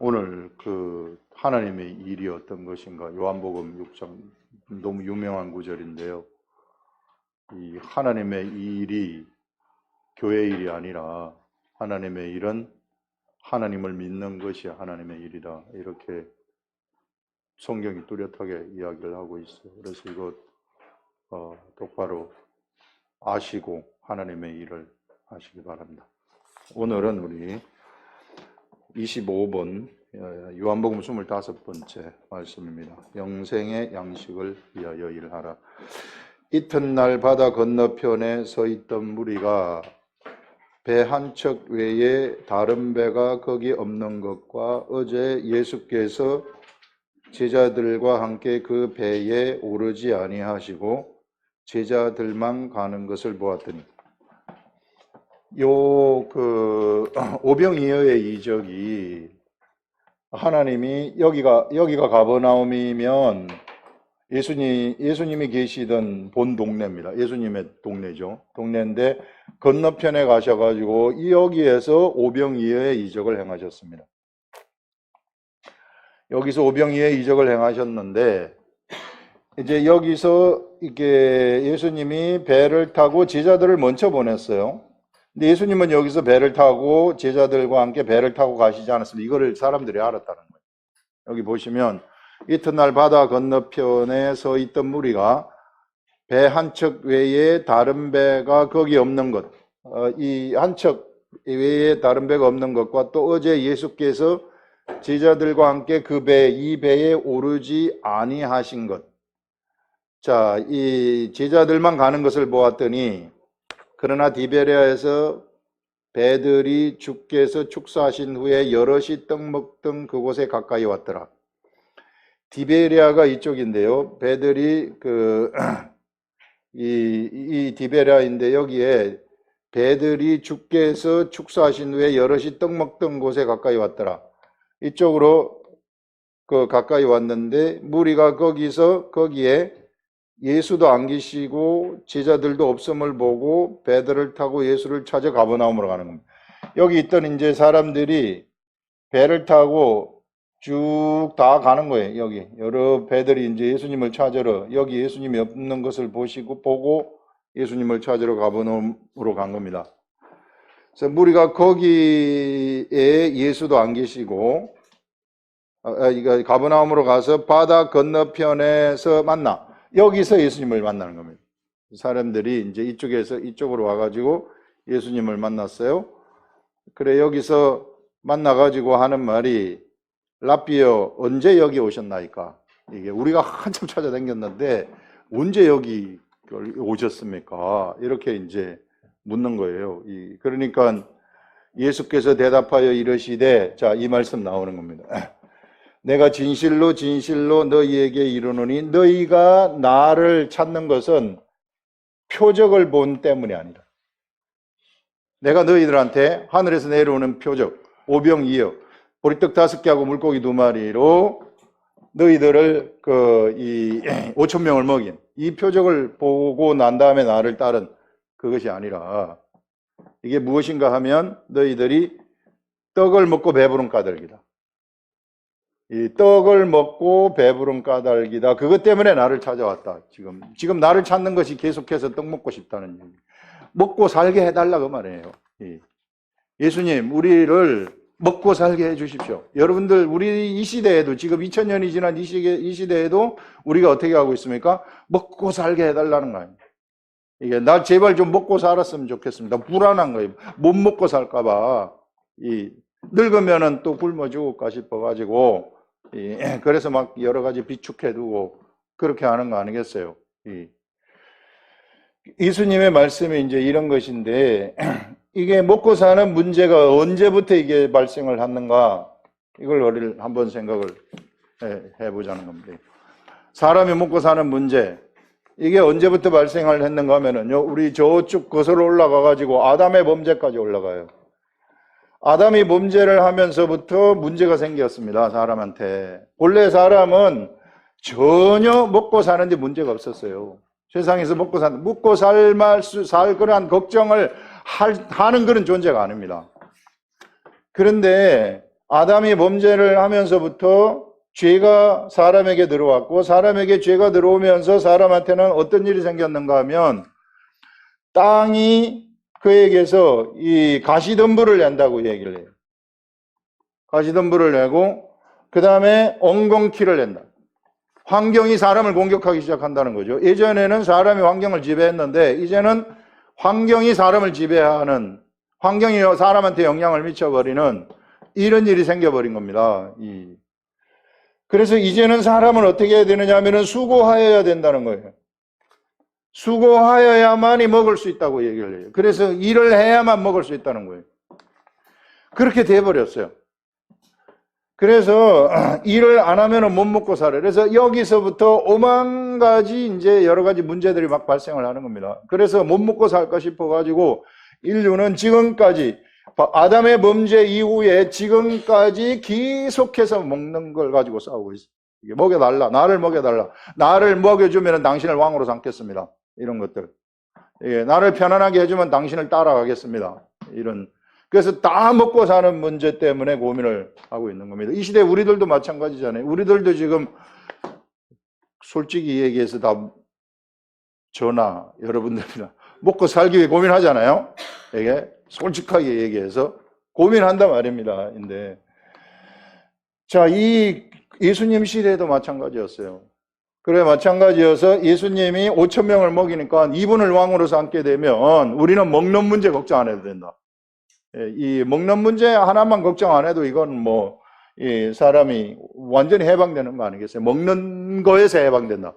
오늘 하나님의 일이 어떤 것인가, 요한복음 6장 너무 유명한 구절인데요. 이 하나님의 일이 교회 일이 아니라 하나님의 일은 하나님을 믿는 것이 하나님의 일이다. 이렇게 성경이 뚜렷하게 이야기를 하고 있어요. 그래서 이거 똑바로 아시고 하나님의 일을 하시기 바랍니다. 오늘은 우리 25번 요한복음 25번째 말씀입니다. 영생의 양식을 위하여 일하라. 이튿날 바다 건너편에 서 있던 무리가 배 한 척 외에 다른 배가 거기 없는 것과 어제 예수께서 제자들과 함께 그 배에 오르지 아니하시고 제자들만 가는 것을 보았더니, 오병이어의 이적이 하나님이 여기가 가버나움이면 예수님이 계시던 본 동네입니다. 예수님의 동네죠. 동네인데 건너편에 가셔가지고 여기에서 오병이어의 이적을 행하셨습니다. 여기서 오병이어의 이적을 행하셨는데, 이제 여기서 이게 예수님이 배를 타고 제자들을 먼저 보냈어요. 근데 예수님은 여기서 배를 타고 제자들과 함께 배를 타고 가시지 않았습니다. 이거를 사람들이 알았다는 거예요. 여기 보시면 이튿날 바다 건너편에 서 있던 무리가 배 한 척 외에 다른 배가 거기 없는 것, 이 한 척 외에 다른 배가 없는 것과 또 어제 예수께서 제자들과 함께 이 배에 오르지 아니하신 것. 자, 이 제자들만 가는 것을 보았더니, 그러나 디베랴에서 배들이 주께서 축사하신 후에 여럿이 떡 먹던 그곳에 가까이 왔더라. 디베랴가 이쪽인데요. 배들이 이 디베랴인데, 여기에 배들이 주께서 축사하신 후에 여럿이 떡 먹던 곳에 가까이 왔더라. 이쪽으로 가까이 왔는데, 무리가 거기에 예수도 안 계시고 제자들도 없음을 보고 배들을 타고 예수를 찾아 가버나움으로 가는 겁니다. 여기 있던 이제 사람들이 배를 타고 쭉 다 가는 거예요. 여기 여러 배들이 이제 예수님을 찾으러, 여기 예수님이 없는 것을 보고 예수님을 찾으러 가버나움으로 간 겁니다. 그래서 무리가 거기에 예수도 안 계시고 가버나움으로 가서 바다 건너편에서 만나, 여기서 예수님을 만나는 겁니다. 사람들이 이제 이쪽으로 와가지고 예수님을 만났어요. 그래, 여기서 만나가지고 하는 말이, 랍비여, 언제 여기 오셨나이까? 이게 우리가 한참 찾아다녔는데 언제 여기 오셨습니까? 이렇게 이제 묻는 거예요. 그러니까 예수께서 대답하여 이르시되, 자, 이 말씀 나오는 겁니다. 내가 진실로 진실로 너희에게 이르노니 너희가 나를 찾는 것은 표적을 본 때문이 아니라, 내가 너희들한테 하늘에서 내려오는 표적, 오병이어, 보리떡 5개하고 물고기 2마리로 너희들을 5,000명을 먹인 이 표적을 보고 난 다음에 나를 따른 그것이 아니라, 이게 무엇인가 하면 너희들이 떡을 먹고 배부른 까닭이다. 이 떡을 먹고 배부른 까닭이다. 그것 때문에 나를 찾아왔다. 지금 나를 찾는 것이 계속해서 떡 먹고 싶다는 얘기. 먹고 살게 해달라 그 말이에요. 예수님, 우리를 먹고 살게 해주십시오. 여러분들, 우리 이 시대에도, 지금 2000년이 지난 이 시대에도 우리가 어떻게 하고 있습니까? 먹고 살게 해달라는 거예요. 이게 나 제발 좀 먹고 살았으면 좋겠습니다. 불안한 거예요. 못 먹고 살까봐. 늙으면은 또 굶어 죽을까 싶어가지고, 그래서 막 여러 가지 비축해두고 그렇게 하는 거 아니겠어요? 예수님의 말씀이 이제 이런 것인데, 이게 먹고 사는 문제가 언제부터 이게 발생을 하는가, 이걸 한번 생각을 해보자는 겁니다. 사람이 먹고 사는 문제, 이게 언제부터 발생을 했는가 하면은요, 우리 저쪽 거슬러 올라가가지고 아담의 범죄까지 올라가요. 아담이 범죄를 하면서부터 문제가 생겼습니다, 사람한테. 원래 사람은 전혀 먹고 사는데 문제가 없었어요. 세상에서 먹고 살 그러한 걱정을 하는 그런 존재가 아닙니다. 그런데 아담이 범죄를 하면서부터 죄가 사람에게 들어왔고, 사람에게 죄가 들어오면서 사람한테는 어떤 일이 생겼는가 하면 땅이 그에게서 이 가시덤불을 낸다고 얘기를 해요. 가시덤불을 내고 그 다음에 엉겅퀴를 낸다. 환경이 사람을 공격하기 시작한다는 거죠. 예전에는 사람이 환경을 지배했는데 이제는 환경이 사람을 지배하는, 환경이 사람한테 영향을 미쳐버리는 이런 일이 생겨버린 겁니다. 그래서 이제는 사람은 어떻게 해야 되느냐 하면 수고하여야 된다는 거예요. 수고하여야만이 먹을 수 있다고 얘기를 해요. 그래서 일을 해야만 먹을 수 있다는 거예요. 그렇게 돼버렸어요. 그래서 일을 안 하면 못 먹고 살아요. 그래서 여기서부터 오만 가지 이제 여러 가지 문제들이 막 발생을 하는 겁니다. 그래서 못 먹고 살까 싶어가지고 인류는 지금까지 아담의 범죄 이후에 지금까지 계속해서 먹는 걸 가지고 싸우고 있어요. 이게 먹여달라, 나를 먹여달라, 나를 먹여주면 당신을 왕으로 삼겠습니다. 이런 것들. 예, 나를 편안하게 해주면 당신을 따라가겠습니다. 그래서 다 먹고 사는 문제 때문에 고민을 하고 있는 겁니다. 이 시대 우리들도 마찬가지잖아요. 우리들도 지금 솔직히 얘기해서 다 저나 여러분들이나 먹고 살기 위해 고민하잖아요. 이게 솔직하게 얘기해서 고민한단 말입니다. 근데 자, 이 예수님 시대에도 마찬가지였어요. 그래, 마찬가지여서 예수님이 5,000명을 먹이니까 이분을 왕으로 삼게 되면 우리는 먹는 문제 걱정 안 해도 된다. 이 먹는 문제 하나만 걱정 안 해도 이건 뭐, 이 사람이 완전히 해방되는 거 아니겠어요? 먹는 거에서 해방된다.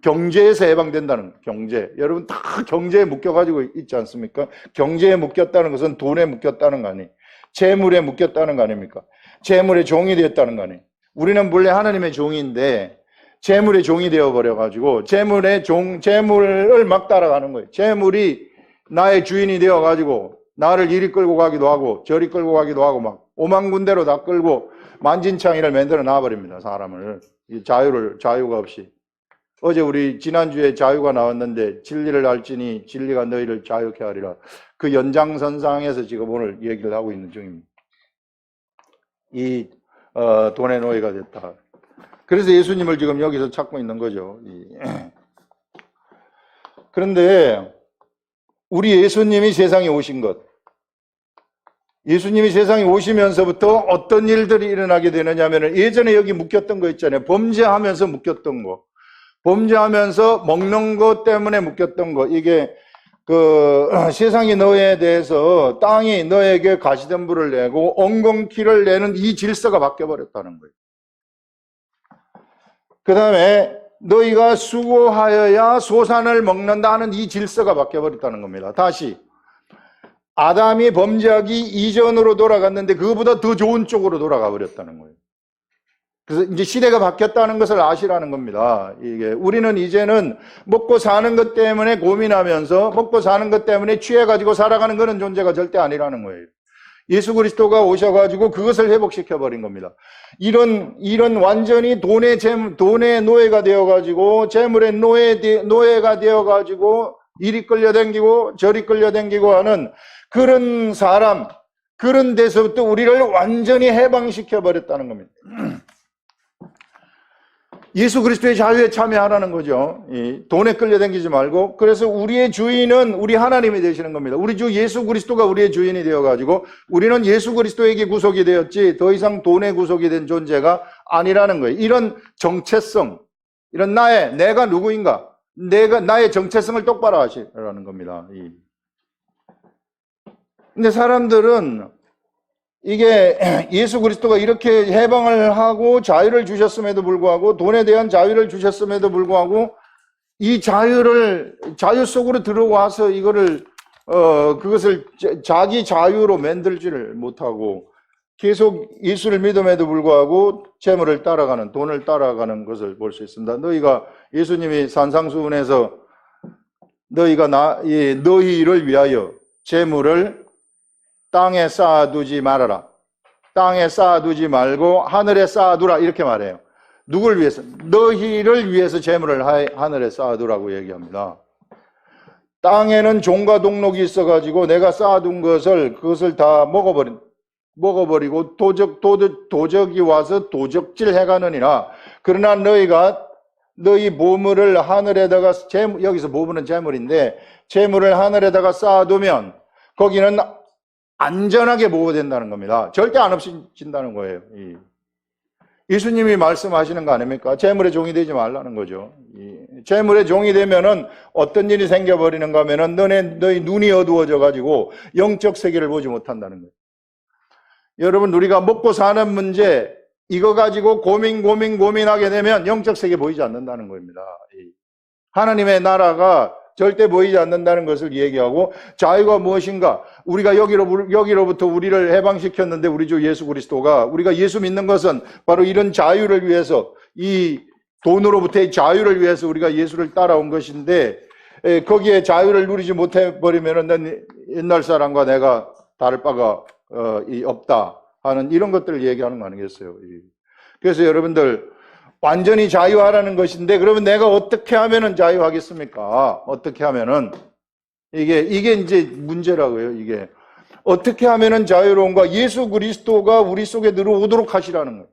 경제에서 해방된다는 거예요. 경제. 여러분 다 경제에 묶여가지고 있지 않습니까? 경제에 묶였다는 것은 돈에 묶였다는 거 아니에요? 재물에 묶였다는 거 아닙니까? 재물의 종이 되었다는 거 아니에요? 우리는 본래 하나님의 종인데 재물의 종이 되어버려가지고 재물을 막 따라가는 거예요. 재물이 나의 주인이 되어가지고 나를 이리 끌고 가기도 하고 저리 끌고 가기도 하고 막 오만 군데로 다 끌고 만진창이를 만들어 놔버립니다. 사람을. 자유가 없이. 어제 우리 지난주에 자유가 나왔는데 진리를 알지니 진리가 너희를 자유케 하리라. 그 연장선상에서 지금 오늘 얘기를 하고 있는 중입니다. 돈의 노예가 됐다. 그래서 예수님을 지금 여기서 찾고 있는 거죠. 그런데 우리 예수님이 세상에 오신 것, 예수님이 세상에 오시면서부터 어떤 일들이 일어나게 되느냐 하면 예전에 여기 묶였던 거 있잖아요. 범죄하면서 묶였던 거. 범죄하면서 먹는 것 때문에 묶였던 거. 이게 세상이 너에 대해서 땅이 너에게 가시덤불을 내고 엉겅퀴를 내는 이 질서가 바뀌어버렸다는 거예요. 그 다음에 너희가 수고하여야 소산을 먹는다는 이 질서가 바뀌어버렸다는 겁니다. 다시 아담이 범죄하기 이전으로 돌아갔는데 그거보다 더 좋은 쪽으로 돌아가 버렸다는 거예요. 그래서 이제 시대가 바뀌었다는 것을 아시라는 겁니다. 우리는 이제는 먹고 사는 것 때문에 고민하면서 먹고 사는 것 때문에 취해가지고 살아가는 그런 존재가 절대 아니라는 거예요. 예수 그리스도가 오셔가지고 그것을 회복시켜버린 겁니다. 이런 완전히 돈의 노예가 되어가지고 재물의 노예가 되어가지고 이리 끌려다니고 저리 끌려다니고 하는 그런 사람, 그런 데서부터 우리를 완전히 해방시켜버렸다는 겁니다. 예수 그리스도의 자유에 참여하라는 거죠. 돈에 끌려다니지 말고. 그래서 우리의 주인은 우리 하나님이 되시는 겁니다. 우리 주 예수 그리스도가 우리의 주인이 되어가지고 우리는 예수 그리스도에게 구속이 되었지 더 이상 돈에 구속이 된 존재가 아니라는 거예요. 이런 정체성, 이런 내가 누구인가, 나의 정체성을 똑바로 하시라는 겁니다. 근데 사람들은 이게 예수 그리스도가 이렇게 해방을 하고 자유를 주셨음에도 불구하고 돈에 대한 자유를 주셨음에도 불구하고 이 자유 속으로 들어와서 그것을 자기 자유로 만들지를 못하고 계속 예수를 믿음에도 불구하고 재물을 따라가는, 돈을 따라가는 것을 볼 수 있습니다. 너희가 예수님이 산상수훈에서 너희를 위하여 재물을 땅에 쌓아두지 말아라. 땅에 쌓아두지 말고 하늘에 쌓아두라 이렇게 말해요. 누굴 위해서? 너희를 위해서 재물을 하늘에 쌓아두라고 얘기합니다. 땅에는 종과 동록이 있어가지고 내가 쌓아둔 그것을 다 먹어버린 먹어버리고 도적이 와서 도적질 해가느니라. 그러나 너희가 너희 보물을 하늘에다가, 여기서 보물은 재물인데, 재물을 하늘에다가 쌓아두면 거기는 안전하게 보호된다는 겁니다. 절대 안 없어진다는 거예요. 예수님이 말씀하시는 거 아닙니까? 재물의 종이 되지 말라는 거죠. 재물의 종이 되면은 어떤 일이 생겨버리는가 하면은 너희 눈이 어두워져 가지고 영적 세계를 보지 못한다는 거예요. 여러분, 우리가 먹고 사는 문제, 이거 가지고 고민하게 되면 영적 세계 보이지 않는다는 겁니다. 하나님의 나라가 절대 보이지 않는다는 것을 얘기하고, 자유가 무엇인가? 우리가 여기로부터 우리를 해방시켰는데, 우리 주 예수 그리스도가, 우리가 예수 믿는 것은 바로 이런 자유를 위해서, 이 돈으로부터의 자유를 위해서 우리가 예수를 따라온 것인데, 거기에 자유를 누리지 못해버리면 난 옛날 사람과 내가 다를 바가 없다 하는 이런 것들을 얘기하는 거 아니겠어요? 그래서 여러분들, 완전히 자유하라는 것인데, 그러면 내가 어떻게 하면은 자유하겠습니까? 어떻게 하면은, 이게 이제 문제라고요, 이게. 어떻게 하면은 자유로운가? 예수 그리스도가 우리 속에 들어오도록 하시라는 거예요.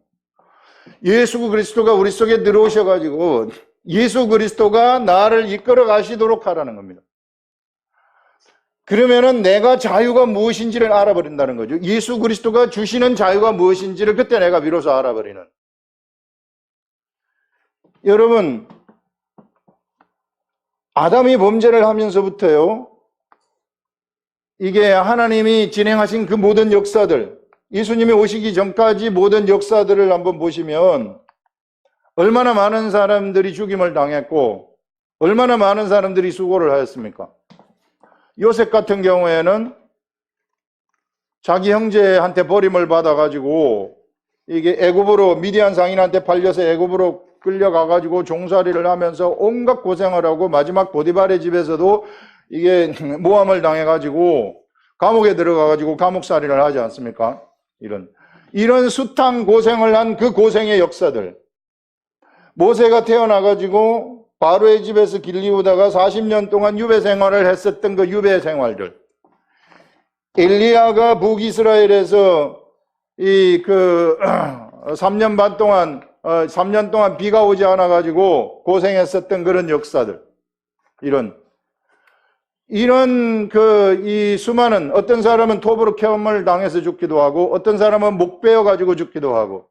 예수 그리스도가 우리 속에 들어오셔가지고, 예수 그리스도가 나를 이끌어 가시도록 하라는 겁니다. 그러면은 내가 자유가 무엇인지를 알아버린다는 거죠. 예수 그리스도가 주시는 자유가 무엇인지를 그때 내가 비로소 알아버리는. 여러분, 아담이 범죄를 하면서부터요, 이게 하나님이 진행하신 그 모든 역사들, 예수님이 오시기 전까지 모든 역사들을 한번 보시면 얼마나 많은 사람들이 죽임을 당했고 얼마나 많은 사람들이 수고를 하였습니까? 요셉 같은 경우에는 자기 형제한테 버림을 받아가지고 이게 애굽으로, 미디안 상인한테 팔려서 애굽으로 끌려가가지고 종살이를 하면서 온갖 고생을 하고, 마지막 보디발의 집에서도 이게 모함을 당해가지고 감옥에 들어가가지고 감옥살이를 하지 않습니까? 이런 숱한 고생을 한 그 고생의 역사들. 모세가 태어나가지고 바로의 집에서 길리우다가 40년 동안 유배 생활을 했었던 그 유배 생활들. 엘리야가 북이스라엘에서 3년 반 동안 3년 동안 비가 오지 않아가지고 고생했었던 그런 역사들. 이런 이 수많은, 어떤 사람은 톱으로 체험을 당해서 죽기도 하고, 어떤 사람은 목 베어가지고 죽기도 하고,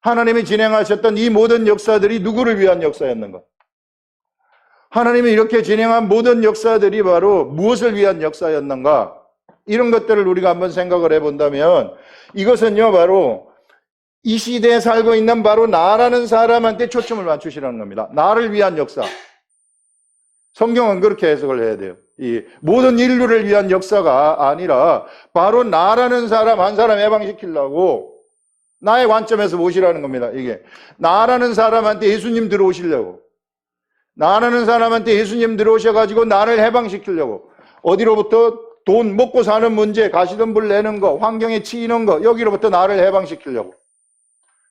하나님이 진행하셨던 이 모든 역사들이 누구를 위한 역사였는가? 하나님이 이렇게 진행한 모든 역사들이 바로 무엇을 위한 역사였는가? 이런 것들을 우리가 한번 생각을 해본다면, 이것은요, 바로 이 시대에 살고 있는 바로 나라는 사람한테 초점을 맞추시라는 겁니다. 나를 위한 역사. 성경은 그렇게 해석을 해야 돼요. 이 모든 인류를 위한 역사가 아니라 바로 나라는 사람 한 사람 해방시키려고 나의 관점에서 보시라는 겁니다. 이게 나라는 사람한테 예수님 들어오시려고, 나라는 사람한테 예수님 들어오셔가지고 나를 해방시키려고, 어디로부터? 돈 먹고 사는 문제, 가시덤불 내는 거, 환경에 치이는 거, 여기로부터 나를 해방시키려고.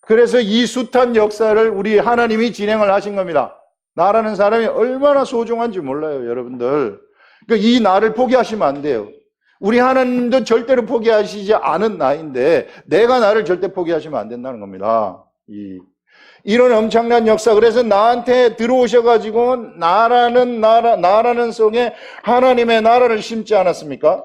그래서 이 숱한 역사를 우리 하나님이 진행을 하신 겁니다. 나라는 사람이 얼마나 소중한지 몰라요, 여러분들. 그러니까 이 나를 포기하시면 안 돼요. 우리 하나님도 절대로 포기하시지 않은 나인데 내가 나를 절대 포기하시면 안 된다는 겁니다. 이런 엄청난 역사. 그래서 나한테 들어오셔가지고 나라는 속에 하나님의 나라를 심지 않았습니까?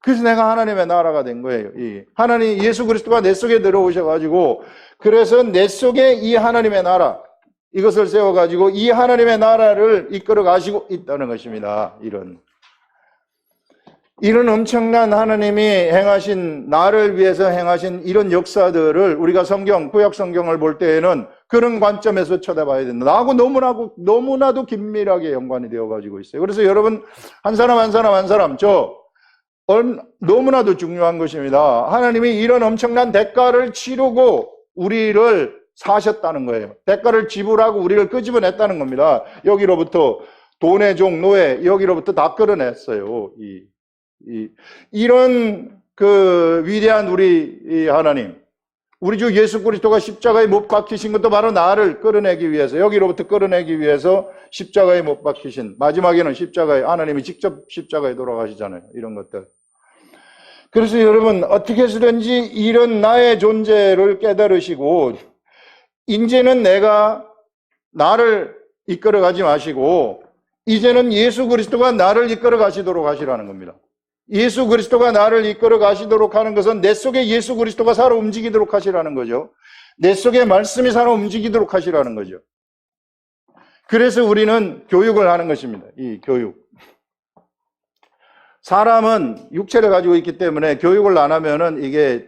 그래서 내가 하나님의 나라가 된 거예요. 하나님, 예수 그리스도가 내 속에 들어오셔가지고, 그래서 내 속에 이 하나님의 나라, 이것을 세워가지고 이 하나님의 나라를 이끌어 가시고 있다는 것입니다. 이런 엄청난 하나님이 행하신, 나를 위해서 행하신 이런 역사들을 우리가 구약 성경을 볼 때에는 그런 관점에서 쳐다봐야 된다. 나하고 너무나도 긴밀하게 연관이 되어가지고 있어요. 그래서 여러분, 한 사람, 너무나도 중요한 것입니다. 하나님이 이런 엄청난 대가를 치르고 우리를 사셨다는 거예요. 대가를 지불하고 우리를 끄집어냈다는 겁니다. 여기로부터 돈의 종, 노예, 여기로부터 다 끌어냈어요. 이런 위대한 우리 하나님, 우리 주 예수 그리스도가 십자가에 못 박히신 것도 바로 나를 끌어내기 위해서, 여기로부터 끌어내기 위해서 십자가에 못 박히신, 마지막에는 하나님이 직접 십자가에 돌아가시잖아요. 이런 것들. 그래서 여러분 어떻게 해서든지 이런 나의 존재를 깨달으시고 이제는 내가 나를 이끌어 가지 마시고 이제는 예수 그리스도가 나를 이끌어 가시도록 하시라는 겁니다. 예수 그리스도가 나를 이끌어 가시도록 하는 것은 내 속에 예수 그리스도가 살아 움직이도록 하시라는 거죠. 내 속에 말씀이 살아 움직이도록 하시라는 거죠. 그래서 우리는 교육을 하는 것입니다. 이 교육. 사람은 육체를 가지고 있기 때문에 교육을 안 하면은 이게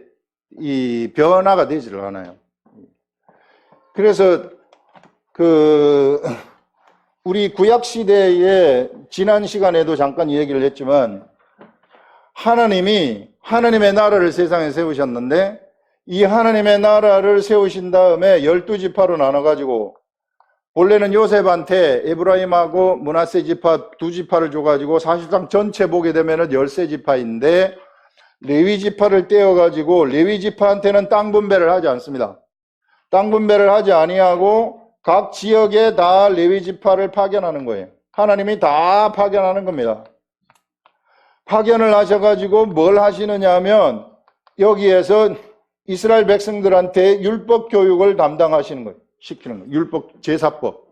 이 변화가 되지를 않아요. 그래서 우리 구약 시대에 지난 시간에도 잠깐 얘기를 했지만 하나님이 하나님의 나라를 세상에 세우셨는데 이 하나님의 나라를 세우신 다음에 12지파로 나눠가지고 원래는 요셉한테 에브라임하고 므낫세 지파 2지파를 줘가지고 사실상 전체 보게 되면은 13지파인데 레위 지파를 떼어가지고 레위 지파한테는 땅 분배를 하지 않습니다. 땅 분배를 하지 아니하고 각 지역에 다 레위 지파를 파견하는 거예요. 하나님이 다 파견하는 겁니다. 파견을 하셔가지고 뭘 하시느냐 하면 여기에서 이스라엘 백성들한테 율법 교육을 담당하시는 거예요. 시키는 거예요. 율법, 제사법.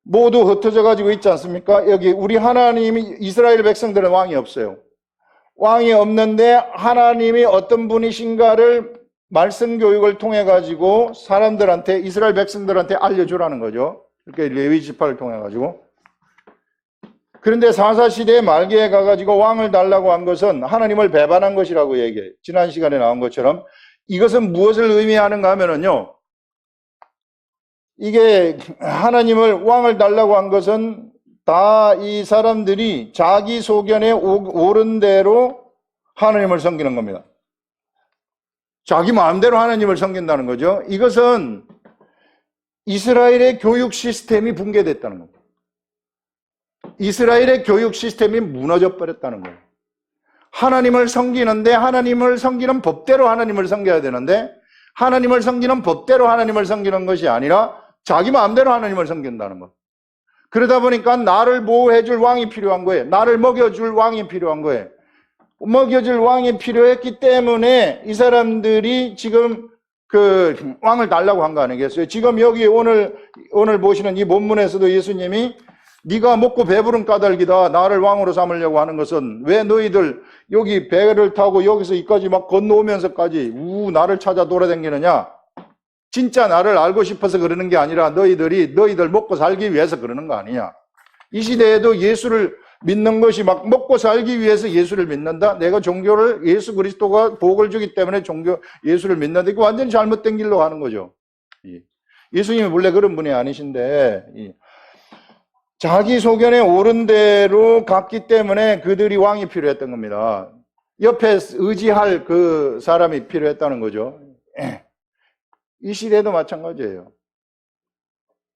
모두 흩어져 가지고 있지 않습니까? 여기 우리 하나님이 이스라엘 백성들은 왕이 없어요. 왕이 없는데 하나님이 어떤 분이신가를 말씀 교육을 통해 가지고 사람들한테 이스라엘 백성들한테 알려주라는 거죠. 이렇게 레위 지파를 통해 가지고. 그런데 사사시대의 말기에 가가지고 왕을 달라고 한 것은 하나님을 배반한 것이라고 얘기해요. 지난 시간에 나온 것처럼 이것은 무엇을 의미하는가 하면은요, 이게 하나님을 왕을 달라고 한 것은 다 이 사람들이 자기 소견에 옳은 대로 하나님을 섬기는 겁니다. 자기 마음대로 하나님을 섬긴다는 거죠. 이것은 이스라엘의 교육 시스템이 붕괴됐다는 겁니다. 이스라엘의 교육 시스템이 무너져 버렸다는 거예요. 하나님을 섬기는데 하나님을 섬기는 법대로 하나님을 섬겨야 되는데 하나님을 섬기는 법대로 하나님을 섬기는 것이 아니라 자기 마음대로 하나님을 섬긴다는 것. 그러다 보니까 나를 보호해줄 왕이 필요한 거예요. 나를 먹여줄 왕이 필요한 거예요. 먹여줄 왕이 필요했기 때문에 이 사람들이 지금 그 왕을 달라고 한 거 아니겠어요? 지금 여기 오늘 보시는 이 본문에서도 예수님이 네가 먹고 배부른 까닭이다. 나를 왕으로 삼으려고 하는 것은 왜 너희들 여기 배를 타고 여기서 이까지 막 건너오면서까지 나를 찾아 돌아다니느냐? 진짜 나를 알고 싶어서 그러는 게 아니라 너희들 먹고 살기 위해서 그러는 거 아니냐? 이 시대에도 예수를 믿는 것이 막 먹고 살기 위해서 예수를 믿는다? 내가 종교를 예수 그리스도가 복을 주기 때문에 예수를 믿는다? 이거 완전히 잘못된 길로 가는 거죠. 예수님이 원래 그런 분이 아니신데 자기 소견에 옳은 대로 갔기 때문에 그들이 왕이 필요했던 겁니다. 옆에 의지할 그 사람이 필요했다는 거죠. 이 시대도 마찬가지예요.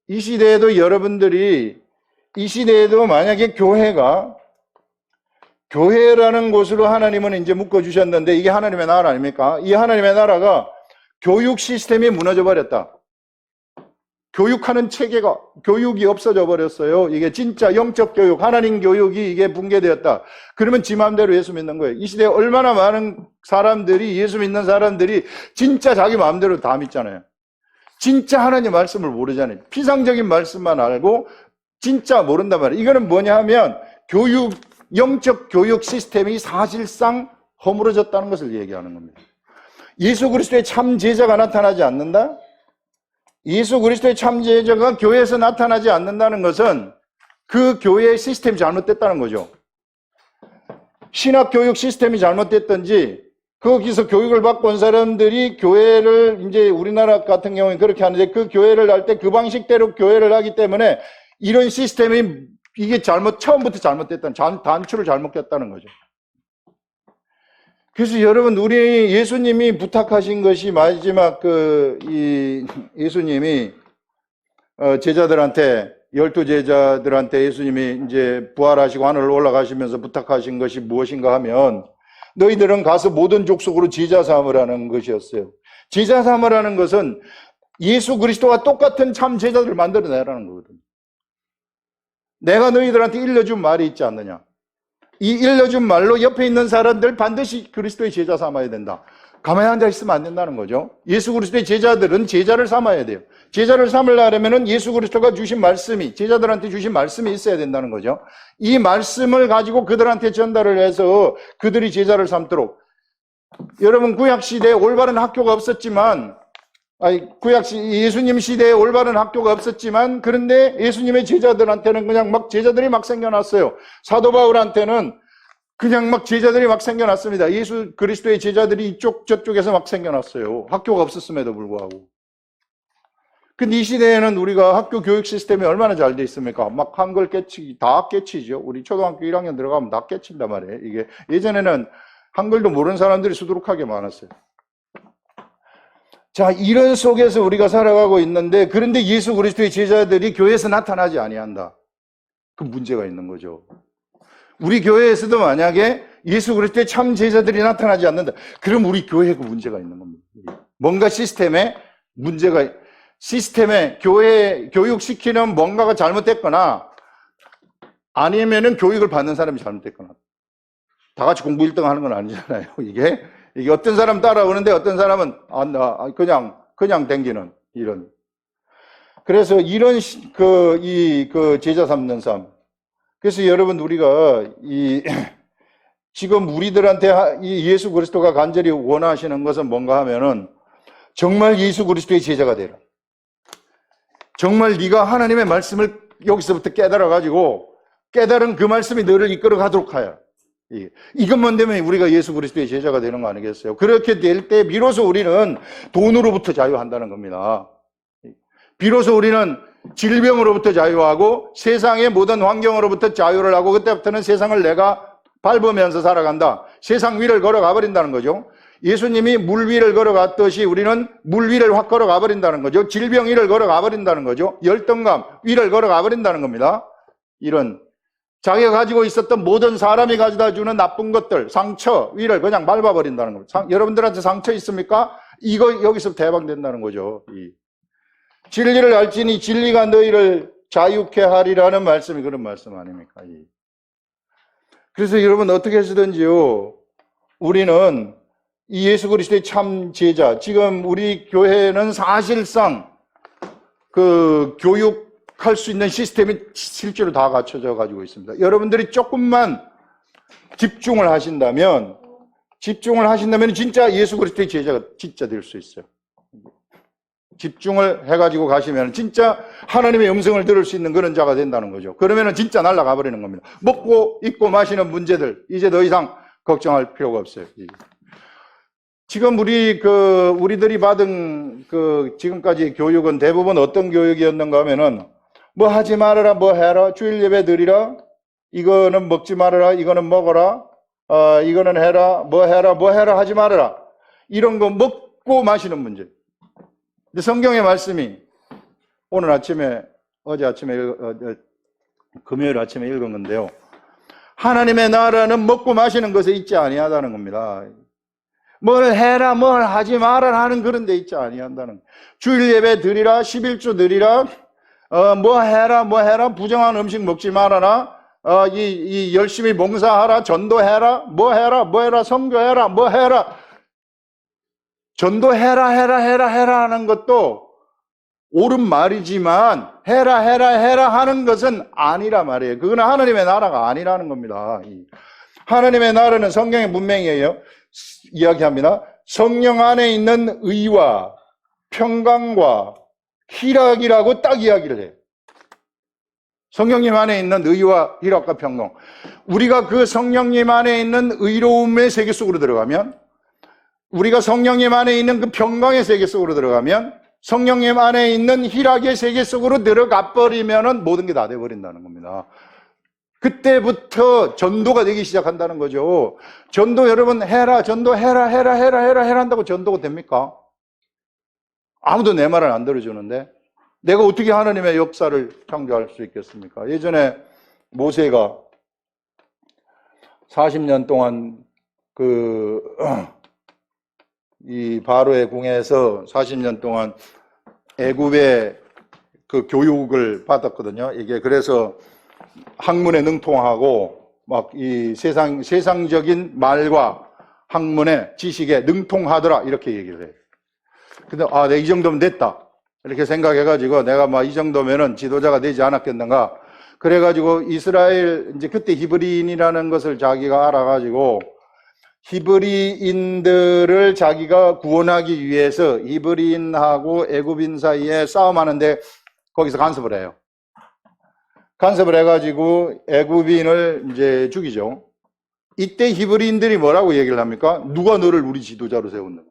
이 시대에도 여러분들이 이 시대에도 만약에 교회라는 곳으로 하나님은 이제 묶어주셨는데 이게 하나님의 나라 아닙니까? 이 하나님의 나라가 교육 시스템이 무너져 버렸다. 교육하는 체계가, 교육이 없어져 버렸어요. 이게 진짜 영적 교육, 하나님 교육이 이게 붕괴되었다. 그러면 지 마음대로 예수 믿는 거예요. 이 시대에 얼마나 많은 사람들이, 예수 믿는 사람들이 진짜 자기 마음대로 다 믿잖아요. 진짜 하나님 말씀을 모르잖아요. 피상적인 말씀만 알고 진짜 모른단 말이에요. 이거는 뭐냐 하면 영적 교육 시스템이 사실상 허물어졌다는 것을 얘기하는 겁니다. 예수 그리스도의 참 제자가 나타나지 않는다? 예수 그리스도의 참 제자가 교회에서 나타나지 않는다는 것은 그 교회의 시스템이 잘못됐다는 거죠. 신학 교육 시스템이 잘못됐든지 거기서 교육을 받고 온 사람들이 교회를 이제 우리나라 같은 경우에 그렇게 하는데 그 교회를 할 때 그 방식대로 교회를 하기 때문에 이런 시스템이 이게 처음부터 잘못됐다는 단추를 잘못했다는 거죠. 그래서 여러분, 우리 예수님이 부탁하신 것이 마지막 예수님이 제자들한테 12제자들한테 예수님이 이제 부활하시고 하늘로 올라가시면서 부탁하신 것이 무엇인가 하면 너희들은 가서 모든 족속으로 제자 삼으라는 것이었어요. 제자 삼으라는 것은 예수 그리스도와 똑같은 참 제자들을 만들어내라는 거거든요. 내가 너희들한테 일러준 말이 있지 않느냐? 이 일러준 말로 옆에 있는 사람들 반드시 그리스도의 제자 삼아야 된다. 가만히 앉아 있으면 안 된다는 거죠. 예수 그리스도의 제자들은 제자를 삼아야 돼요. 제자를 삼으려면 예수 그리스도가 주신 말씀이, 제자들한테 주신 말씀이 있어야 된다는 거죠. 이 말씀을 가지고 그들한테 전달을 해서 그들이 제자를 삼도록. 여러분, 구약시대에 올바른 학교가 없었지만, 예수님 시대에 올바른 학교가 없었지만, 그런데 예수님의 제자들한테는 그냥 막 제자들이 막 생겨났어요. 사도 바울한테는 그냥 막 제자들이 막 생겨났습니다. 예수 그리스도의 제자들이 이쪽 저쪽에서 막 생겨났어요. 학교가 없었음에도 불구하고. 근데 이 시대에는 우리가 학교 교육 시스템이 얼마나 잘 돼 있습니까? 막 한글 깨치기, 다 깨치죠. 우리 초등학교 1학년 들어가면 다 깨친단 말이에요. 이게 예전에는 한글도 모르는 사람들이 수두룩하게 많았어요. 자, 이런 속에서 우리가 살아가고 있는데, 그런데 예수 그리스도의 제자들이 교회에서 나타나지 아니한다. 그 문제가 있는 거죠. 우리 교회에서도 만약에 예수 그리스도의 참 제자들이 나타나지 않는다. 그럼 우리 교회에 그 문제가 있는 겁니다. 뭔가 시스템에 문제가, 시스템에 교회 교육시키는 뭔가가 잘못됐거나 아니면은 교육을 받는 사람이 잘못됐거나. 다 같이 공부 1등 하는 건 아니잖아요. 이게 어떤 사람 따라오는데 어떤 사람은 그냥 댕기는 이런. 그래서 이런 제자 삼는 삶. 그래서 여러분, 우리가 지금 우리들한테 이 예수 그리스도가 간절히 원하시는 것은 뭔가 하면은 정말 예수 그리스도의 제자가 되라. 정말 네가 하나님의 말씀을 여기서부터 깨달아가지고 깨달은 그 말씀이 너를 이끌어 가도록 하여. 이것만 되면 우리가 예수 그리스도의 제자가 되는 거 아니겠어요? 그렇게 될 때 비로소 우리는 돈으로부터 자유한다는 겁니다. 비로소 우리는 질병으로부터 자유하고 세상의 모든 환경으로부터 자유를 하고 그때부터는 세상을 내가 밟으면서 살아간다. 세상 위를 걸어가 버린다는 거죠. 예수님이 물 위를 걸어갔듯이 우리는 물 위를 확 걸어가 버린다는 거죠. 질병 위를 걸어가 버린다는 거죠. 열등감 위를 걸어가 버린다는 겁니다. 이런 자기가 가지고 있었던 모든 사람이 가져다 주는 나쁜 것들, 상처 위를 그냥 밟아버린다는 겁니다. 여러분들한테 상처 있습니까? 이거 여기서부터 해방된다는 거죠. 진리를 알지니 진리가 너희를 자유케 하리라는 말씀이 그런 말씀 아닙니까? 그래서 여러분, 어떻게 하시든지요, 우리는 이 예수 그리스도의 참 제자, 지금 우리 교회는 사실상 그 교육할 수 있는 시스템이 실제로 다 갖춰져 가지고 있습니다. 여러분들이 조금만 집중을 하신다면 진짜 예수 그리스도의 제자가 진짜 될 수 있어요. 집중을 해가지고 가시면 진짜 하나님의 음성을 들을 수 있는 그런 자가 된다는 거죠. 그러면 진짜 날아가 버리는 겁니다. 먹고 입고 마시는 문제들 이제 더 이상 걱정할 필요가 없어요. 지금 우리들이 받은 지금까지 교육은 대부분 어떤 교육이었는가 하면은 뭐 하지 말아라, 뭐 해라, 주일 예배 드리라, 이거는 먹지 말아라, 이거는 먹어라, 이거는 해라, 뭐 해라 하지 말아라, 이런 거 먹고 마시는 문제. 근데 성경의 말씀이 어제 아침에 금요일 아침에 읽은 건데요. 하나님의 나라는 먹고 마시는 것에 있지 아니하다는 겁니다. 뭘 해라, 뭘 하지 말아라 하는 그런 데 있지 아니한다는. 주일 예배 드리라, 11조 드리라, 뭐 해라, 부정한 음식 먹지 말아라, 열심히 봉사하라, 전도해라, 뭐 해라, 선교해라, 뭐 해라. 전도해라 하는 것도 옳은 말이지만 해라 하는 것은 아니라 말이에요. 그거는 하나님의 나라가 아니라는 겁니다. 하나님의 나라는 성경의 문명이에요. 이야기합니다. 성령 안에 있는 의와 평강과 희락이라고 딱 이야기를 해요. 성령님 안에 있는 의와 희락과 평강. 우리가 그 성령님 안에 있는 의로움의 세계 속으로 들어가면, 우리가 성령님 안에 있는 그 평강의 세계 속으로 들어가면, 성령님 안에 있는 희락의 세계 속으로 들어가 버리면은 모든 게 다 돼버린다는 겁니다. 그때부터 전도가 되기 시작한다는 거죠. 전도 여러분 전도해라 한다고 전도가 됩니까? 아무도 내 말을 안 들어주는데 내가 어떻게 하나님의 역사를 창조할 수 있겠습니까? 예전에 모세가 40년 동안 이 바로의 궁에서 40년 동안 애굽의 그 교육을 받았거든요. 이게 그래서 학문에 능통하고 막 이 세상적인 말과 학문에 지식에 능통하더라 이렇게 얘기를 해요. 근데 내 이 정도면 됐다 이렇게 생각해가지고 내가 막 이 정도면은 지도자가 되지 않았겠는가. 그래가지고 이스라엘 이제 그때 히브리인이라는 것을 자기가 알아가지고 히브리인들을 자기가 구원하기 위해서 히브리인하고 애굽인 사이에 싸움하는데 거기서 간섭을 해요. 간섭을 해가지고 애굽인을 이제 죽이죠. 이때 히브리인들이 뭐라고 얘기를 합니까? 누가 너를 우리 지도자로 세웠는가?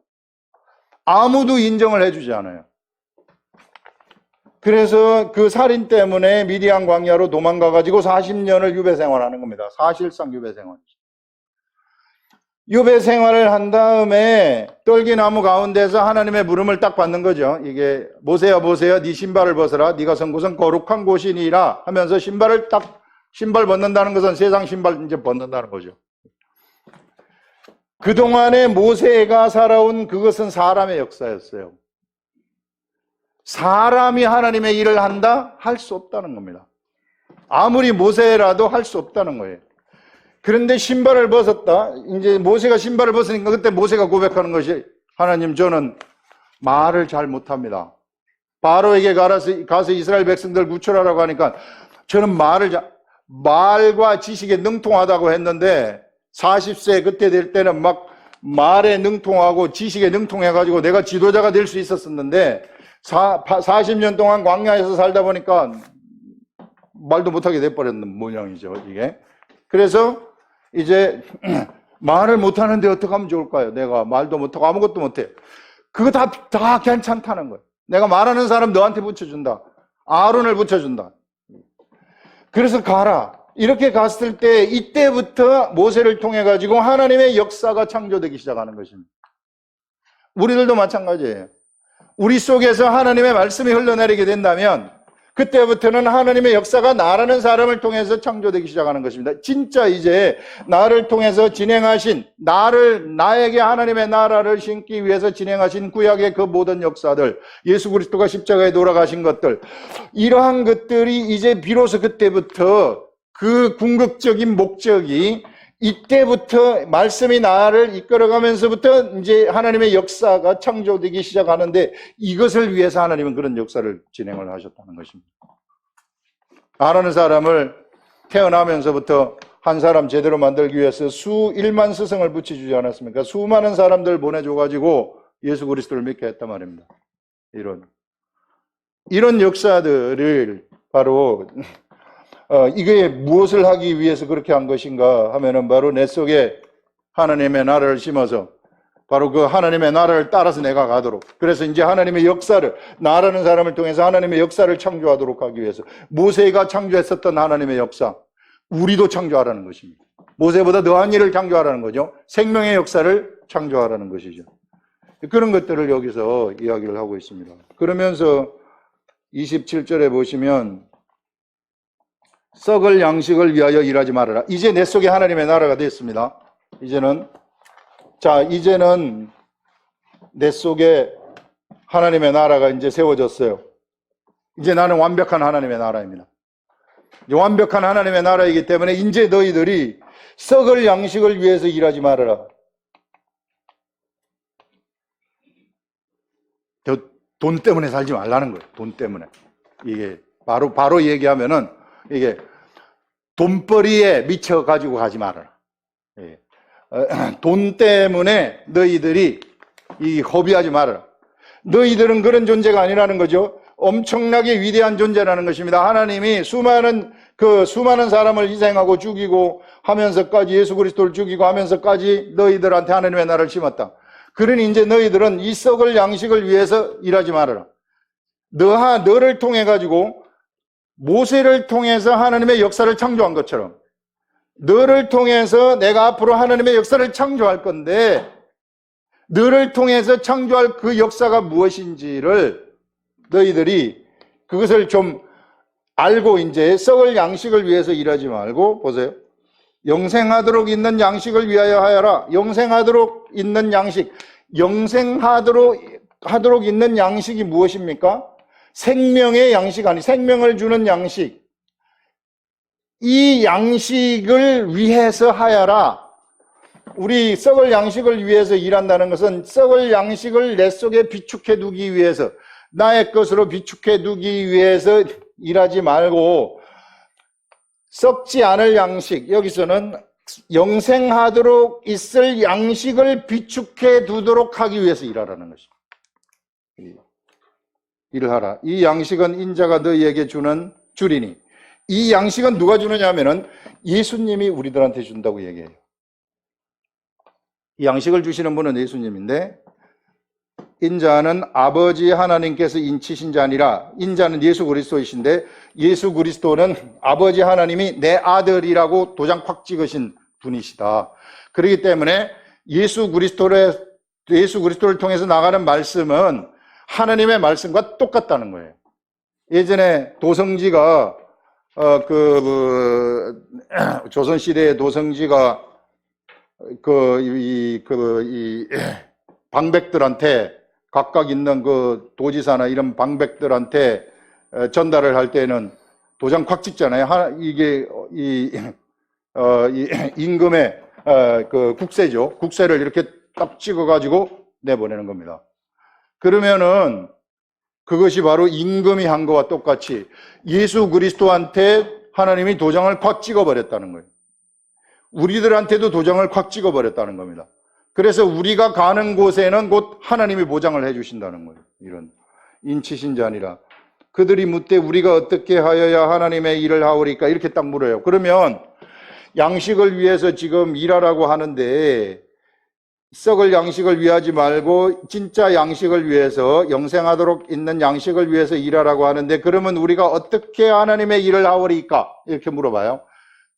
아무도 인정을 해주지 않아요. 그래서 그 살인 때문에 미디안 광야로 도망가가지고 40년을 유배 생활하는 겁니다. 사실상 유배 생활. 유배 생활을 한 다음에 떨기나무 가운데서 하나님의 부름을 딱 받는 거죠. 이게 모세야 모세야 네 신발을 벗어라. 네가 선 곳은 거룩한 곳이니라 하면서 신발 벗는다는 것은 세상 신발 이제 벗는다는 거죠. 그동안에 모세가 살아온 그것은 사람의 역사였어요. 사람이 하나님의 일을 한다? 할 수 없다는 겁니다. 아무리 모세라도 할 수 없다는 거예요. 그런데 신발을 벗었다. 이제 모세가 신발을 벗으니까 그때 모세가 고백하는 것이 하나님 저는 말을 잘 못합니다. 바로에게 가서 이스라엘 백성들 구출하라고 하니까 저는 말과 지식에 능통하다고 했는데 40세 그때 될 때는 막 말에 능통하고 지식에 능통해가지고 내가 지도자가 될 수 있었었는데 40년 동안 광야에서 살다 보니까 말도 못하게 돼버렸는 모양이죠, 이게. 그래서 이제 말을 못하는데 어떻게 하면 좋을까요? 내가 말도 못하고 아무것도 못해. 그거 다 괜찮다는 거예요. 내가 말하는 사람 너한테 붙여준다. 아론을 붙여준다. 그래서 가라. 이렇게 갔을 때 이때부터 모세를 통해 가지고 하나님의 역사가 창조되기 시작하는 것입니다. 우리들도 마찬가지예요. 우리 속에서 하나님의 말씀이 흘러내리게 된다면 그때부터는 하나님의 역사가 나라는 사람을 통해서 창조되기 시작하는 것입니다. 진짜 이제 나를 통해서 진행하신 나에게 하나님의 나라를 심기 위해서 진행하신 구약의 그 모든 역사들, 예수 그리스도가 십자가에 돌아가신 것들, 이러한 것들이 이제 비로소 그때부터 그 궁극적인 목적이 이때부터 말씀이 나를 이끌어가면서부터 이제 하나님의 역사가 창조되기 시작하는데 이것을 위해서 하나님은 그런 역사를 진행을 하셨다는 것입니다. 아라는 사람을 태어나면서부터 한 사람 제대로 만들기 위해서 수일만 스승을 붙여주지 않았습니까? 수많은 사람들 보내줘가지고 예수 그리스도를 믿게 했단 말입니다. 이런 역사들을 바로 이게 무엇을 하기 위해서 그렇게 한 것인가 하면은 바로 내 속에 하나님의 나라를 심어서 바로 그 하나님의 나라를 따라서 내가 가도록, 그래서 이제 하나님의 역사를, 나라는 사람을 통해서 하나님의 역사를 창조하도록 하기 위해서 모세가 창조했었던 하나님의 역사, 우리도 창조하라는 것입니다. 모세보다 더한 일을 창조하라는 거죠. 생명의 역사를 창조하라는 것이죠. 그런 것들을 여기서 이야기를 하고 있습니다. 그러면서 27절에 보시면 썩을 양식을 위하여 일하지 말아라. 이제 내 속에 하나님의 나라가 됐습니다. 이제는 내 속에 하나님의 나라가 이제 세워졌어요. 이제 나는 완벽한 하나님의 나라입니다. 완벽한 하나님의 나라이기 때문에 이제 너희들이 썩을 양식을 위해서 일하지 말아라. 돈 때문에 살지 말라는 거예요. 돈 때문에. 이게 바로 얘기하면은 이게 돈벌이에 미쳐 가지고 가지 말아라. 예. 돈 때문에 너희들이 허비하지 말아라. 너희들은 그런 존재가 아니라는 거죠. 엄청나게 위대한 존재라는 것입니다. 하나님이 수많은 사람을 희생하고 죽이고 하면서까지, 예수 그리스도를 죽이고 하면서까지 너희들한테 하나님의 나라를 심었다. 그러니 이제 너희들은 이 썩을 양식을 위해서 일하지 말아라. 너를 통해 가지고, 모세를 통해서 하나님의 역사를 창조한 것처럼 너를 통해서 내가 앞으로 하나님의 역사를 창조할 건데, 너를 통해서 창조할 그 역사가 무엇인지를 너희들이 그것을 좀 알고 이제 썩을 양식을 위해서 일하지 말고, 보세요. 영생하도록 있는 양식을 위하여 하여라. 영생하도록 있는 양식. 영생하도록 있는 양식이 무엇입니까? 생명의 양식 아니, 생명을 주는 양식. 이 양식을 위해서 하여라. 우리 썩을 양식을 위해서 일한다는 것은 썩을 양식을 내 속에 비축해 두기 위해서, 나의 것으로 비축해 두기 위해서 일하지 말고 썩지 않을 양식, 여기서는 영생하도록 있을 양식을 비축해 두도록 하기 위해서 일하라는 것입니다. 일을 하라. 이 양식은 인자가 너희에게 주리니. 이 양식은 누가 주느냐 하면은 예수님이 우리들한테 준다고 얘기해요. 이 양식을 주시는 분은 예수님인데, 인자는 아버지 하나님께서 인치신 자니라. 인자는 예수 그리스도이신데, 예수 그리스도는 아버지 하나님이 내 아들이라고 도장 팍 찍으신 분이시다. 그렇기 때문에 예수 그리스도를 통해서 나가는 말씀은 하나님의 말씀과 똑같다는 거예요. 예전에 도성지가 조선시대의 도성지가 방백들한테, 각각 있는 그 도지사나 이런 방백들한테 전달을 할 때는 도장 콱 찍잖아요. 이게 이 임금의 그 국세죠. 국세를 이렇게 딱 찍어가지고 내보내는 겁니다. 그러면은 그것이 바로 임금이 한 거와 똑같이 예수 그리스도한테 하나님이 도장을 콱 찍어버렸다는 거예요. 우리들한테도 도장을 콱 찍어버렸다는 겁니다. 그래서 우리가 가는 곳에는 곧 하나님이 보장을 해주신다는 거예요. 이런 인치신 자니라. 그들이 묻되 우리가 어떻게 하여야 하나님의 일을 하오리까? 이렇게 딱 물어요. 그러면 양식을 위해서 지금 일하라고 하는데, 썩을 양식을 위하지 말고 진짜 양식을 위해서, 영생하도록 있는 양식을 위해서 일하라고 하는데, 그러면 우리가 어떻게 하나님의 일을 하오리까? 이렇게 물어봐요.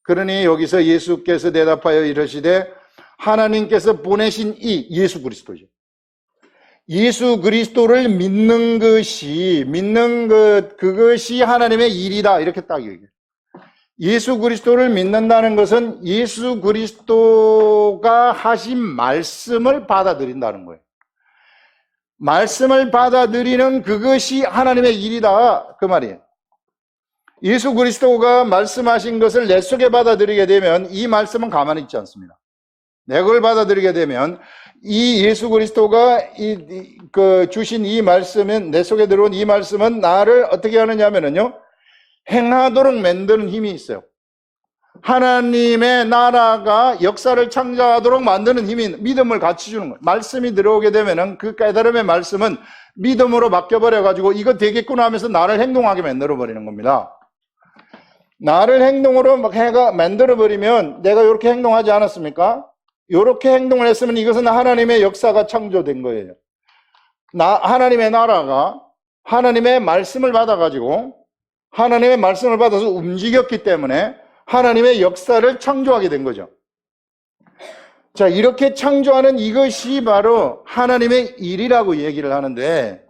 그러니 여기서 예수께서 대답하여 이르시되, 하나님께서 보내신 예수 그리스도죠. 예수 그리스도를 그것이 하나님의 일이다. 이렇게 딱 얘기해요. 예수 그리스도를 믿는다는 것은 예수 그리스도가 하신 말씀을 받아들인다는 거예요. 말씀을 받아들이는 그것이 하나님의 일이다. 그 말이에요. 예수 그리스도가 말씀하신 것을 내 속에 받아들이게 되면 이 말씀은 가만히 있지 않습니다. 내 걸 받아들이게 되면 이 예수 그리스도가 주신 이 말씀은, 내 속에 들어온 이 말씀은 나를 어떻게 하느냐 하면은요, 행하도록 만드는 힘이 있어요. 하나님의 나라가 역사를 창조하도록 만드는 힘이, 믿음을 같이 주는 거예요. 말씀이 들어오게 되면은 그 깨달음의 말씀은 믿음으로 바뀌어버려가지고 이거 되겠구나 하면서 나를 행동하게 만들어버리는 겁니다. 나를 행동으로 만들어버리면, 내가 이렇게 행동하지 않았습니까? 이렇게 행동을 했으면 이것은 하나님의 역사가 창조된 거예요. 하나님의 나라가 하나님의 말씀을 받아가지고, 하나님의 말씀을 받아서 움직였기 때문에 하나님의 역사를 창조하게 된 거죠. 자, 이렇게 창조하는 이것이 바로 하나님의 일이라고 얘기를 하는데,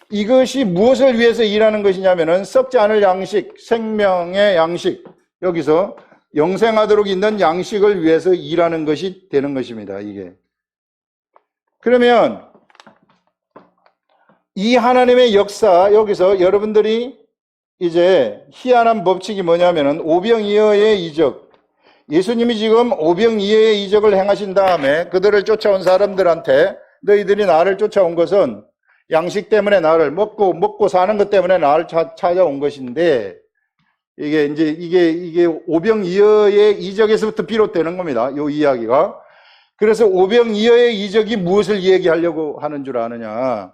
이것이 무엇을 위해서 일하는 것이냐면은 썩지 않을 양식, 생명의 양식, 여기서 영생하도록 있는 양식을 위해서 일하는 것이 되는 것입니다. 이게. 그러면 이 하나님의 역사, 여기서 여러분들이 이제 희한한 법칙이 뭐냐면은 오병이어의 이적. 예수님이 지금 오병이어의 이적을 행하신 다음에 그들을 쫓아온 사람들한테, 너희들이 나를 쫓아온 것은 양식 때문에 나를 먹고 사는 것 때문에 나를 찾아온 것인데, 이게 오병이어의 이적에서부터 비롯되는 겁니다. 이 이야기가. 그래서 오병이어의 이적이 무엇을 얘기하려고 하는 줄 아느냐?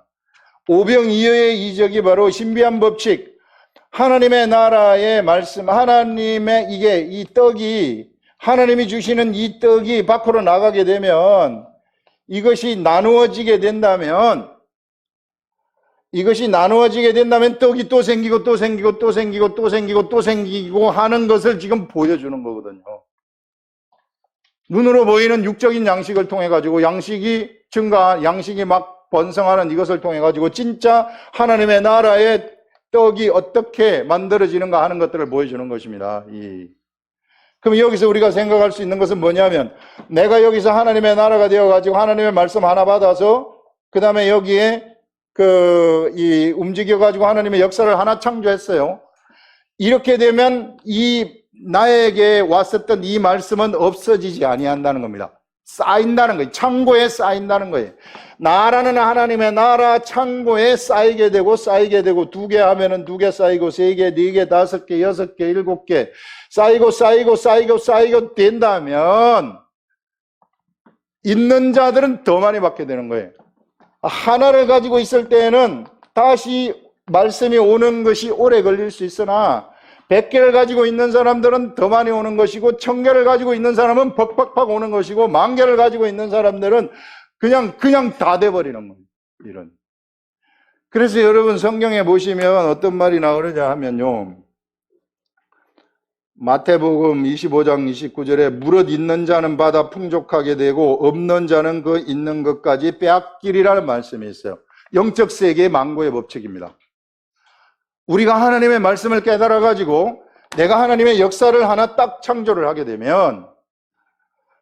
오병이어의 이적이 바로 신비한 법칙, 하나님의 나라의 말씀, 하나님의 이 떡이, 하나님이 주시는 이 떡이 밖으로 나가게 되면, 이것이 나누어지게 된다면 떡이 또 생기고 또 생기고 또 생기고 또 생기고 또 생기고 하는 것을 지금 보여주는 거거든요. 눈으로 보이는 육적인 양식을 통해 가지고 양식이 막 번성하는 이것을 통해 가지고 진짜 하나님의 나라의 떡이 어떻게 만들어지는가 하는 것들을 보여주는 것입니다. 그럼 여기서 우리가 생각할 수 있는 것은 뭐냐면, 내가 여기서 하나님의 나라가 되어 가지고 하나님의 말씀 하나 받아서 그 다음에 여기에 움직여 가지고 하나님의 역사를 하나 창조했어요. 이렇게 되면 이 나에게 왔었던 이 말씀은 없어지지 아니한다는 겁니다. 쌓인다는 거예요. 창고에 쌓인다는 거예요. 나라는 하나님의 나라 창고에 쌓이게 되고 쌓이게 되고, 2개 하면은 2개 쌓이고 3개, 4개, 5개, 6개, 7개 쌓이고 된다면 있는 자들은 더 많이 받게 되는 거예요. 하나를 가지고 있을 때에는 다시 말씀이 오는 것이 오래 걸릴 수 있으나 100개를 가지고 있는 사람들은 더 많이 오는 것이고, 1000개를 가지고 있는 사람은 퍽퍽퍽 오는 것이고, 10,000개를 가지고 있는 사람들은 그냥 다 돼버리는 거예요. 이런. 그래서 여러분 성경에 보시면 어떤 말이 나오느냐 하면요, 마태복음 25장 29절에 무릇 있는 자는 받아 풍족하게 되고 없는 자는 그 있는 것까지 빼앗기리라는 말씀이 있어요. 영적 세계의 망고의 법칙입니다. 우리가 하나님의 말씀을 깨달아 가지고 내가 하나님의 역사를 하나 딱 창조를 하게 되면,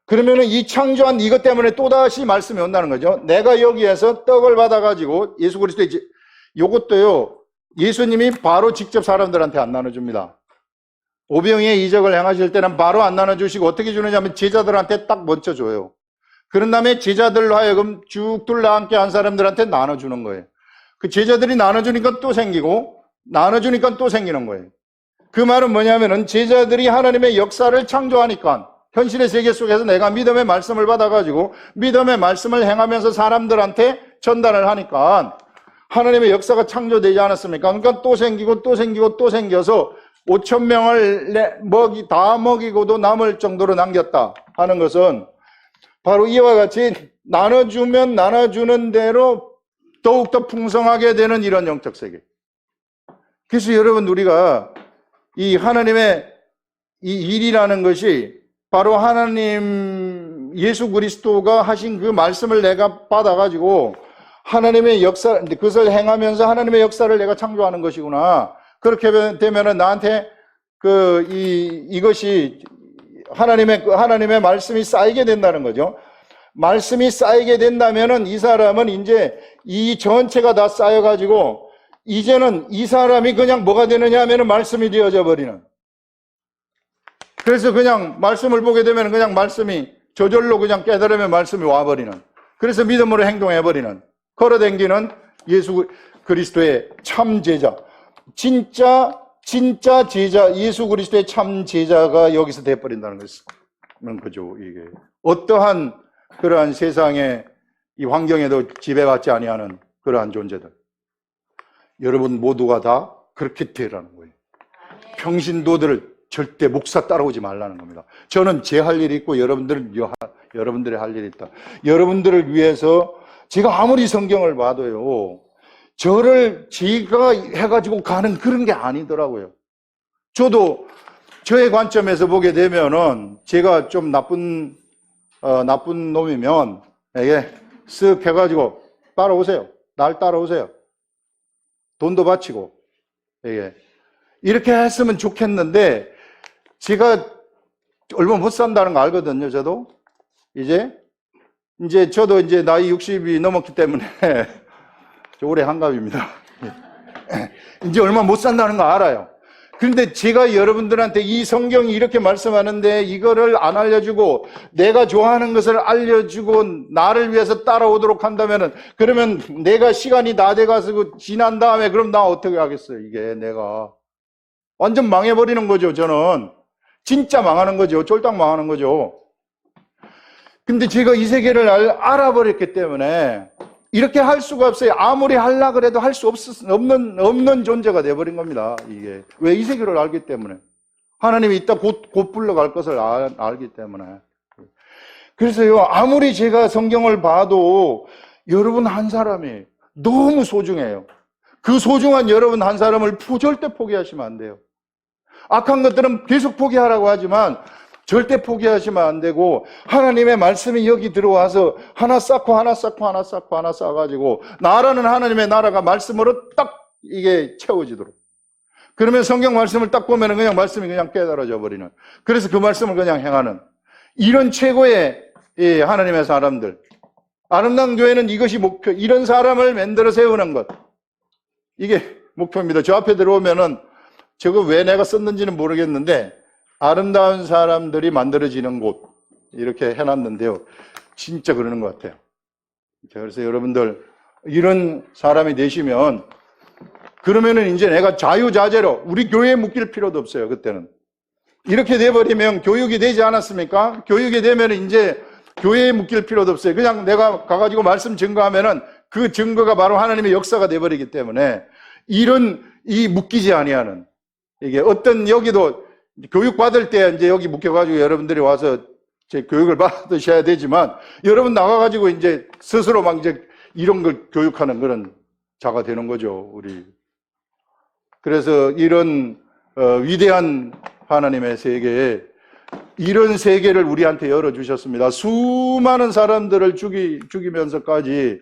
그러면은 이 창조한 이것 때문에 또다시 말씀이 온다는 거죠. 내가 여기에서 떡을 받아 가지고 예수 그리스도의 요것도요, 예수님이 바로 직접 사람들한테 안 나눠줍니다. 오병이의 이적을 행하실 때는 바로 안 나눠주시고 어떻게 주느냐면 제자들한테 딱 먼저 줘요. 그런 다음에 제자들로 하여금 쭉 둘러앉게 한 사람들한테 나눠주는 거예요. 그 제자들이 나눠주니까 또 생기고 나눠주니까 또 생기는 거예요. 그 말은 뭐냐면은 제자들이 하나님의 역사를 창조하니까 현실의 세계 속에서 내가 믿음의 말씀을 받아가지고 믿음의 말씀을 행하면서 사람들한테 전달을 하니까 하나님의 역사가 창조되지 않았습니까? 그러니까 또 생기고 또 생기고 또 생겨서 5,000명을 다 먹이고도 남을 정도로 남겼다 하는 것은 바로 이와 같이 나눠주면 나눠주는 대로 더욱더 풍성하게 되는 이런 영적 세계. 그래서 여러분, 우리가 이 하나님의 이 일이라는 것이 바로 하나님 예수 그리스도가 하신 그 말씀을 내가 받아가지고 하나님의 역사, 그것을 행하면서 하나님의 역사를 내가 창조하는 것이구나. 그렇게 되면은 나한테 이것이 하나님의 말씀이 쌓이게 된다는 거죠. 말씀이 쌓이게 된다면은 이 사람은 이제 이 전체가 다 쌓여가지고 이제는 이 사람이 그냥 뭐가 되느냐 하면은 말씀이 되어져 버리는. 그래서 그냥 말씀을 보게 되면 그냥 말씀이 저절로 그냥 깨달으면 말씀이 와버리는. 그래서 믿음으로 행동해버리는. 걸어댕기는 예수 그리스도의 참 제자. 진짜 제자, 예수 그리스도의 참 제자가 여기서 돼버린다는 거죠. 이게. 어떠한 그러한 세상의 이 환경에도 지배받지 아니하는 그러한 존재들. 여러분 모두가 다 그렇게 되라는 거예요. 평신도들을 절대 목사 따라오지 말라는 겁니다. 저는 제 할 일이 있고 여러분들의 할 일이 있다. 여러분들을 위해서 제가 아무리 성경을 봐도요, 저를 제가 해가지고 가는 그런 게 아니더라고요. 저도 저의 관점에서 보게 되면은 제가 좀 나쁜 놈이면 이게 쓱 해가지고 따라오세요. 날 따라오세요. 돈도 바치고 이렇게 했으면 좋겠는데 제가 얼마 못 산다는 거 알거든요. 저도 저도 이제 나이 60이 넘었기 때문에 저 올해 한갑입니다. 이제 얼마 못 산다는 거 알아요. 그런데 제가 여러분들한테 이 성경이 이렇게 말씀하는데 이거를 안 알려주고 내가 좋아하는 것을 알려주고 나를 위해서 따라오도록 한다면은, 그러면 내가 시간이 다 돼가지고 지난 다음에 그럼 나 어떻게 하겠어요? 이게 내가 완전 망해버리는 거죠. 저는 진짜 망하는 거죠. 쫄딱 망하는 거죠. 근데 제가 이 세계를 알아버렸기 때문에 이렇게 할 수가 없어요. 아무리 하려고 그래도 할 수 없는 존재가 돼버린 겁니다. 이게. 왜? 이 세계를 알기 때문에. 하나님이 이따 곧 불러갈 것을 알기 때문에. 그래서요, 아무리 제가 성경을 봐도 여러분 한 사람이 너무 소중해요. 그 소중한 여러분 한 사람을 절대 포기하시면 안 돼요. 악한 것들은 계속 포기하라고 하지만 절대 포기하시면 안 되고, 하나님의 말씀이 여기 들어와서 하나 쌓아가지고 나라는 하나님의 나라가 말씀으로 딱 이게 채워지도록. 그러면 성경 말씀을 딱 보면 그냥 말씀이 그냥 깨달아져 버리는. 그래서 그 말씀을 그냥 행하는 이런 최고의 하나님의 사람들. 아름다운 교회는 이것이 목표. 이런 사람을 만들어 세우는 것. 이게 목표입니다. 저 앞에 들어오면은 저거 왜 내가 썼는지는 모르겠는데 아름다운 사람들이 만들어지는 곳 이렇게 해놨는데요. 진짜 그러는 것 같아요. 그래서 여러분들 이런 사람이 되시면 그러면은 이제 내가 자유자재로 우리 교회에 묶일 필요도 없어요. 그때는 이렇게 돼버리면 교육이 되지 않았습니까? 교육이 되면 이제 교회에 묶일 필요도 없어요. 그냥 내가 가가지고 말씀 증거하면은 그 증거가 바로 하나님의 역사가 돼버리기 때문에 이 묶이지 아니하는 이게 어떤 여기도 교육 받을 때 이제 여기 묶여가지고 여러분들이 와서 제 교육을 받으셔야 되지만 여러분 나가가지고 이제 스스로 막 이제 이런 걸 교육하는 그런 자가 되는 거죠, 우리. 그래서 이런 위대한 하나님의 세계에 이런 세계를 우리한테 열어주셨습니다. 수많은 사람들을 죽이면서까지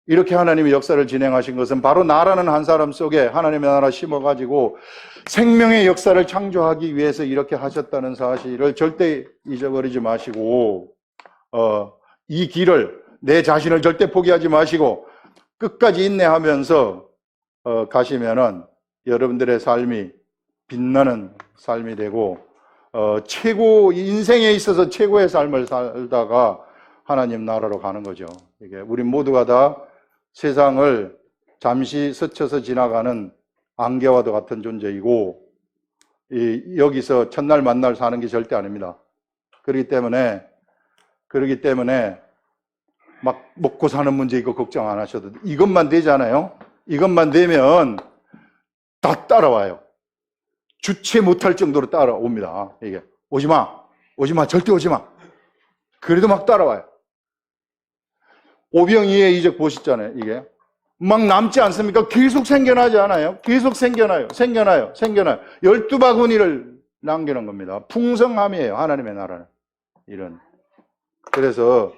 이렇게 하나님의 역사를 진행하신 것은 바로 나라는 한 사람 속에 하나님의 나라 심어가지고 생명의 역사를 창조하기 위해서 이렇게 하셨다는 사실을 절대 잊어버리지 마시고 이 길을 내 자신을 절대 포기하지 마시고 끝까지 인내하면서 가시면은 여러분들의 삶이 빛나는 삶이 되고 인생에 있어서 최고의 삶을 살다가 하나님 나라로 가는 거죠. 이게 우리 모두가 다 세상을 잠시 스쳐서 지나가는 안개와도 같은 존재이고 여기서 첫날 만날 사는 게 절대 아닙니다. 그렇기 때문에 막 먹고 사는 문제 이거 걱정 안 하셔도 돼. 이것만 되잖아요. 이것만 되면 다 따라와요. 주체 못할 정도로 따라옵니다. 이게 오지마 절대 오지마. 그래도 막 따라와요. 오병이의 이적 보셨잖아요. 이게 막 남지 않습니까? 계속 생겨나지 않아요? 계속 생겨나요. 12바구니를 남기는 겁니다. 풍성함이에요. 하나님의 나라는. 이런. 그래서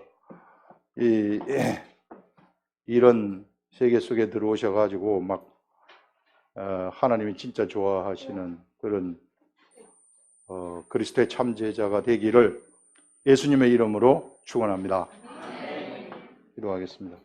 이런 세계 속에 들어오셔가지고 막 하나님이 진짜 좋아하시는 그런 그리스도의 참제자가 되기를 예수님의 이름으로 축원합니다. 기도하겠습니다.